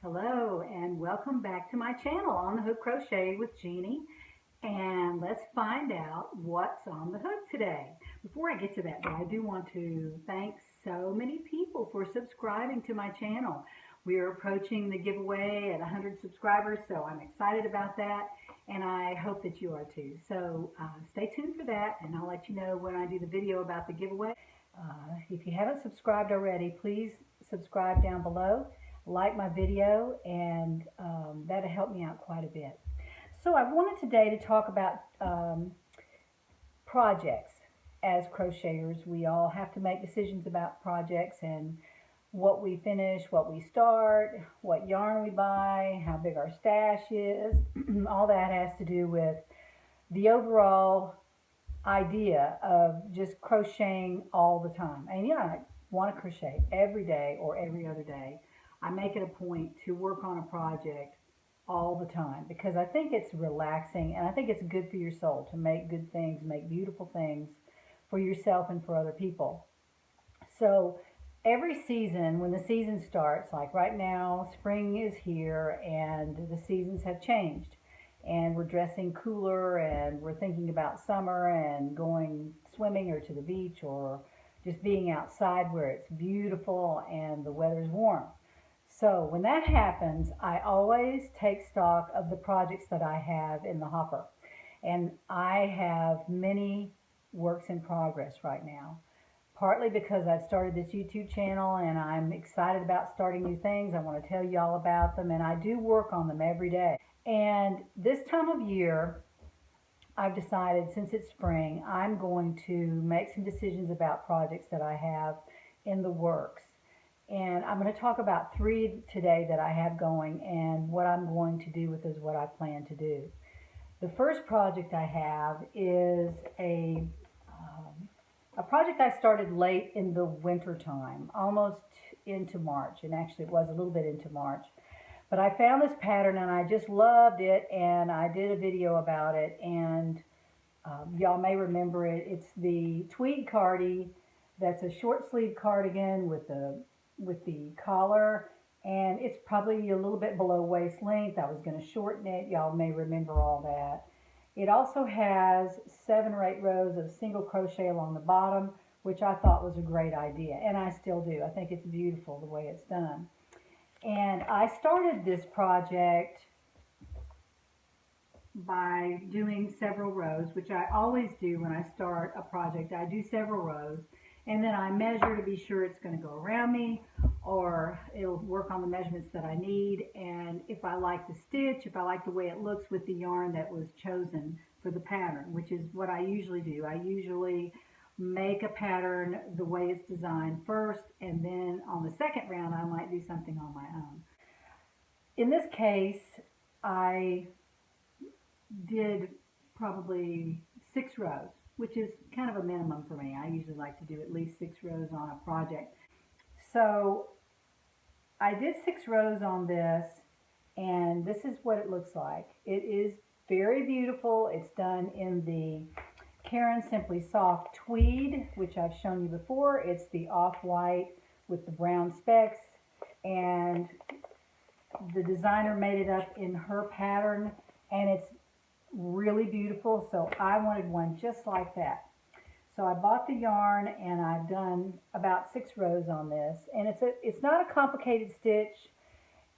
Hello and welcome back to my channel on the Hook Crochet with Jeannie. And let's find out what's on the hook today. Before I get to that, though, I do want to thank so many people for subscribing to my channel. We are approaching the giveaway at 100 subscribers, so I'm excited about that, and I hope that you are too. So stay tuned for that, and I'll let you know when I do the video about the giveaway. If you haven't subscribed already, please subscribe down below. Like my video, and that'll help me out quite a bit. So I wanted today to talk about projects. As crocheters, we all have to make decisions about projects and what we finish, what we start, what yarn we buy, how big our stash is. All that has to do with the overall idea of just crocheting all the time. And I want to crochet every day or every other day. I make it a point to work on a project all the time because I think it's relaxing and I think it's good for your soul to make good things, make beautiful things for yourself and for other people. So every season, when the season starts, like right now, spring is here and the seasons have changed. And we're dressing cooler and we're thinking about summer and going swimming or to the beach or just being outside where it's beautiful and the weather's warm. So when that happens, I always take stock of the projects that I have in the hopper. And I have many works in progress right now. Partly because I've started this YouTube channel and I'm excited about starting new things. I want to tell you all about them, and I do work on them every day. And this time of year, I've decided, since it's spring, I'm going to make some decisions about projects that I have in the works. And I'm going to talk about 3 today that I have going, and what I'm going to do with is what I plan to do. The first project I have is a project I started late in the winter time, almost into March, and actually it was a little bit into March. But I found this pattern and I just loved it, and I did a video about it, and y'all may remember it. It's the Tweed Cardi. That's a short sleeve cardigan with the collar, and it's probably a little bit below waist length. I was going to shorten it. Y'all may remember all that. It also has 7 or 8 rows of single crochet along the bottom, which I thought was a great idea, and I still do. I think it's beautiful the way it's done. And I started this project by doing several rows, which I always do when I start a project. I do several rows, and then I measure to be sure it's going to go around me, or it'll work on the measurements that I need. And if I like the stitch, if I like the way it looks with the yarn that was chosen for the pattern, which is what I usually do. I usually make a pattern the way it's designed first, and then on the second round I might do something on my own. In this case, I did probably 6 rows, which is kind of a minimum for me. I usually like to do at least 6 rows on a project. So I did 6 rows on this, and this is what it looks like. It is very beautiful. It's done in the Caron Simply Soft Tweed, which I've shown you before. It's the off-white with the brown specks, and the designer made it up in her pattern, and it's really beautiful. So I wanted one just like that. So I bought the yarn, and I've done about 6 rows on this, and it's not a complicated stitch.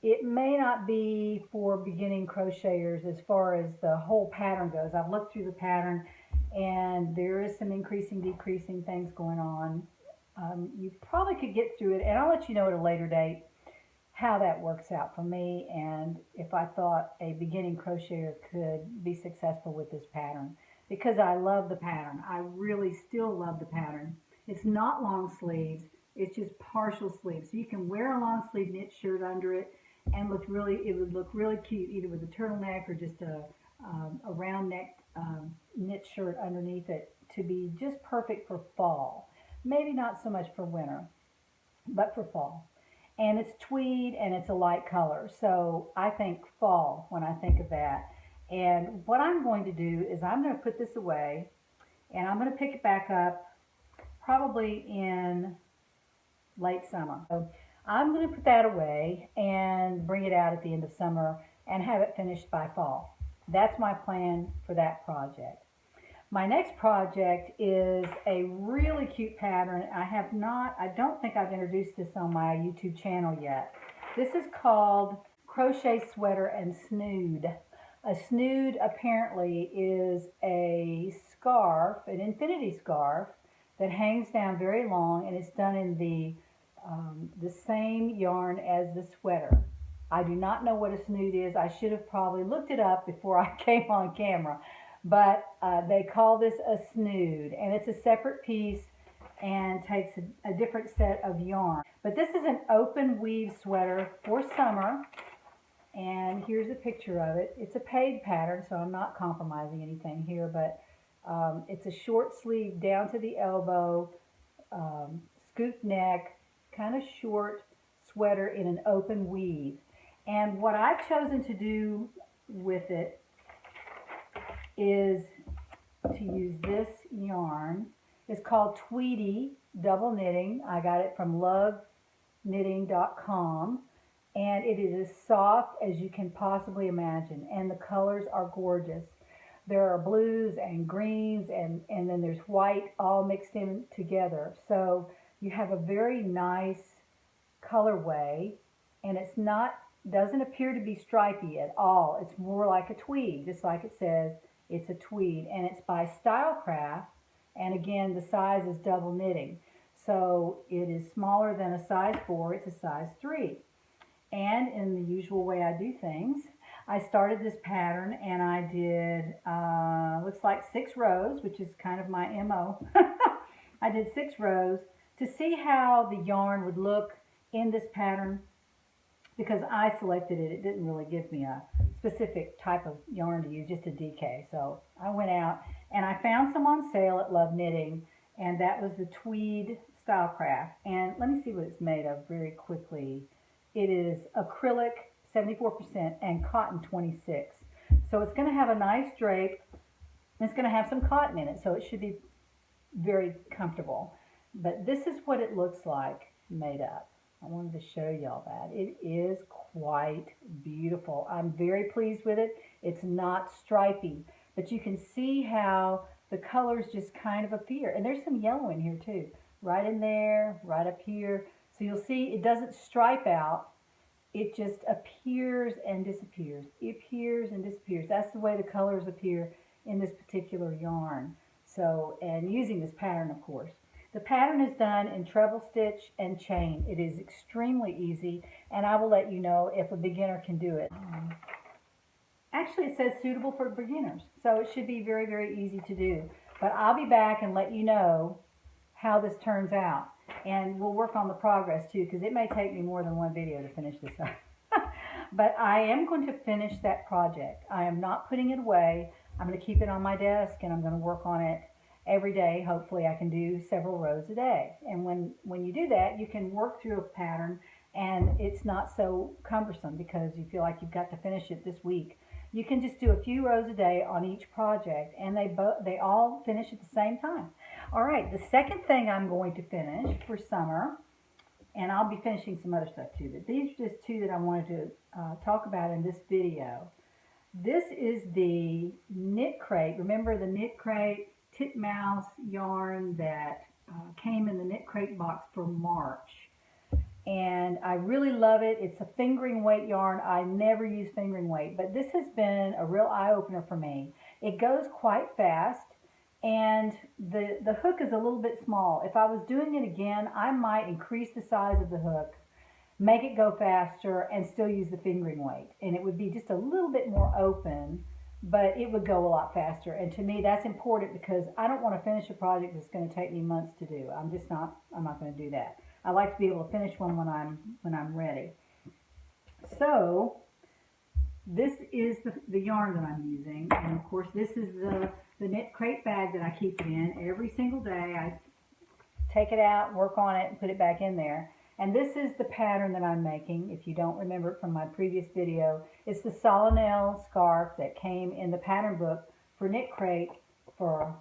It may not be for beginning crocheters as far as the whole pattern goes. I've looked through the pattern, and there is some increasing, decreasing things going on. You probably could get through it, and I'll let you know at a later date how that works out for me, and if I thought a beginning crocheter could be successful with this pattern, because I love the pattern. I really still love the pattern. It's not long sleeves, it's just partial sleeves. So you can wear a long sleeve knit shirt under it and it would look really cute either with a turtleneck or just a round neck knit shirt underneath it, to be just perfect for fall. Maybe not so much for winter, but for fall. And it's tweed and it's a light color, so I think fall when I think of that. And what I'm going to do is I'm going to put this away, and I'm going to pick it back up probably in late summer. So I'm going to put that away and bring it out at the end of summer and have it finished by fall. That's my plan for that project. My next project is a really cute pattern. I don't think I've introduced this on my YouTube channel yet. This is called Crochet Sweater and Snood. A snood apparently is a scarf, an infinity scarf, that hangs down very long, and it's done in the same yarn as the sweater. I do not know what a snood is. I should have probably looked it up before I came on camera. But they call this a snood, and it's a separate piece and takes a different set of yarn. But this is an open weave sweater for summer, and here's a picture of it. It's a paid pattern, so I'm not compromising anything here, but it's a short sleeve down to the elbow, scoop neck, kind of short sweater in an open weave. And what I've chosen to do with it is to use this yarn. It's called Tweedy double knitting. I got it from loveknitting.com, and it is as soft as you can possibly imagine, and the colors are gorgeous. There are blues and greens, and then there's white all mixed in together. So you have a very nice colorway, and doesn't appear to be stripy at all. It's more like a tweed, just like it says. It's a tweed, and it's by Stylecraft, and again, the size is double knitting. So it is smaller than a size 4, it's a size 3. And in the usual way I do things, I started this pattern and I did, looks like 6 rows, which is kind of my MO. I did 6 rows to see how the yarn would look in this pattern. Because I selected it, it didn't really give me a specific type of yarn to use, just a DK. So I went out and I found some on sale at Love Knitting, and that was the Tweed Stylecraft. And let me see what it's made of very quickly. It is acrylic 74% and cotton 26. So it's going to have a nice drape, and it's going to have some cotton in it, so it should be very comfortable. But this is what it looks like made up. I wanted to show y'all that. It is quite beautiful. I'm very pleased with it. It's not stripy, but you can see how the colors just kind of appear. And there's some yellow in here too. Right in there, right up here. So you'll see it doesn't stripe out. It just appears and disappears. It appears and disappears. That's the way the colors appear in this particular yarn. So, and using this pattern, of course. The pattern is done in treble stitch and chain. It is extremely easy, and I will let you know if a beginner can do it. Actually, it says suitable for beginners, so it should be very, very easy to do. But I'll be back and let you know how this turns out, and we'll work on the progress too, because it may take me more than one video to finish this up. But I am going to finish that project. I am not putting it away. I'm going to keep it on my desk, and I'm going to work on it every day. Hopefully I can do several rows a day. And when you do that, you can work through a pattern and it's not so cumbersome because you feel like you've got to finish it this week. You can just do a few rows a day on each project, and they all finish at the same time. All right, the second thing I'm going to finish for summer, and I'll be finishing some other stuff too, but these are just 2 that I wanted to talk about in this video. This is the Knit Crate. Remember the Knit Crate titmouse yarn that came in the Knit Crate box for March, and I really love it. It's a fingering weight yarn. I never use fingering weight, but this has been a real eye-opener for me. It goes quite fast, and the hook is a little bit small. If I was doing it again, I might increase the size of the hook, make it go faster, and still use the fingering weight, and it would be just a little bit more open, but it would go a lot faster. And to me, that's important because I don't want to finish a project that's going to take me months to do. I'm not going to do that. I like to be able to finish one when I'm ready. So this is the yarn that I'm using, and of course this is the Knit Crate bag that I keep it in. Every single day I take it out, work on it, and put it back in there. And this is the pattern that I'm making. If you don't remember it from my previous video, it's the Solonel scarf that came in the pattern book for Knit Crate for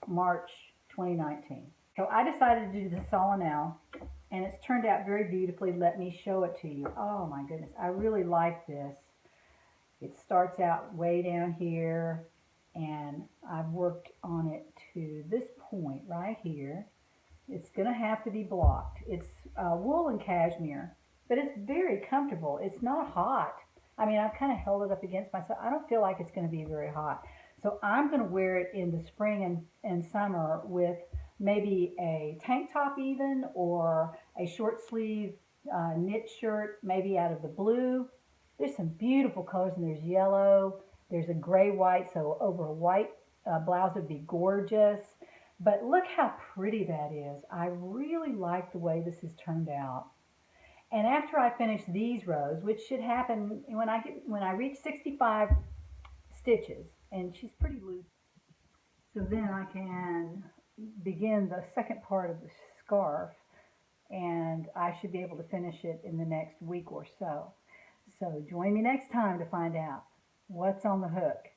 March 2019. So I decided to do the Solonel, and it's turned out very beautifully. Let me show it to you. Oh my goodness, I really like this. It starts out way down here, and I've worked on it to this point right here. It's going to have to be blocked. It's wool and cashmere, but it's very comfortable. It's not hot. I mean, I've kind of held it up against myself. I don't feel like it's going to be very hot. So I'm going to wear it in the spring and summer with maybe a tank top even, or a short sleeve knit shirt, maybe out of the blue. There's some beautiful colors, and there's yellow. There's a gray white, so over a white blouse would be gorgeous. But look how pretty that is. I really like the way this has turned out. And after I finish these rows, which should happen when I reach 65 stitches, and she's pretty loose, so then I can begin the second part of the scarf, and I should be able to finish it in the next week or so. So join me next time to find out what's on the hook.